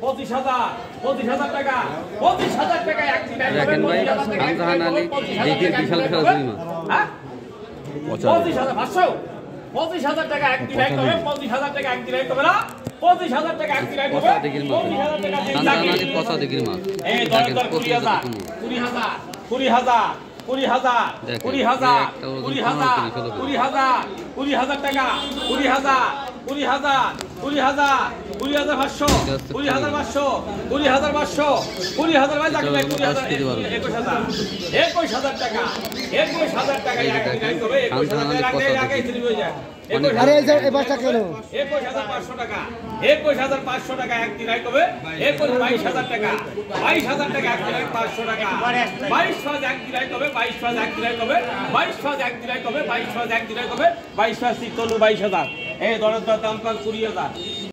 25,000 টাকা 25,000 টাকা দেখেন ভাই শাহজাহান আলী দেখেন বিশাল বিশাল জরিমানা। 25,000 টাকা একটি লাইক হবে 25,000 টাকা একটি লাইক হবে না 25,000 টাকা একটি লাইক হবে 25,000 টাকা শাহজাহান আলী পচা দিগির মাল। এই দর 20,000 টাকা 20,500 ভাই জাকির ভাই 21,000 টাকা 21,000 টাকা একটি লাইক হবে 21,000 টাকা আগে ফ্রি হয়ে যায়। আরে এই বাসটা কেন 21,500 টাকা 21,500 টাকা একটি লাইক হবে 22,000 টাকা 22,000 টাকা একটি লাইক 500 টাকা 22,000 একটি লাইক হবে 22,000 একটি লাইক হবে 22,000 একটি লাইক হবে 22,000 একটি লাইক হবে 22,000 22,000 এই দরের দাম 20,000।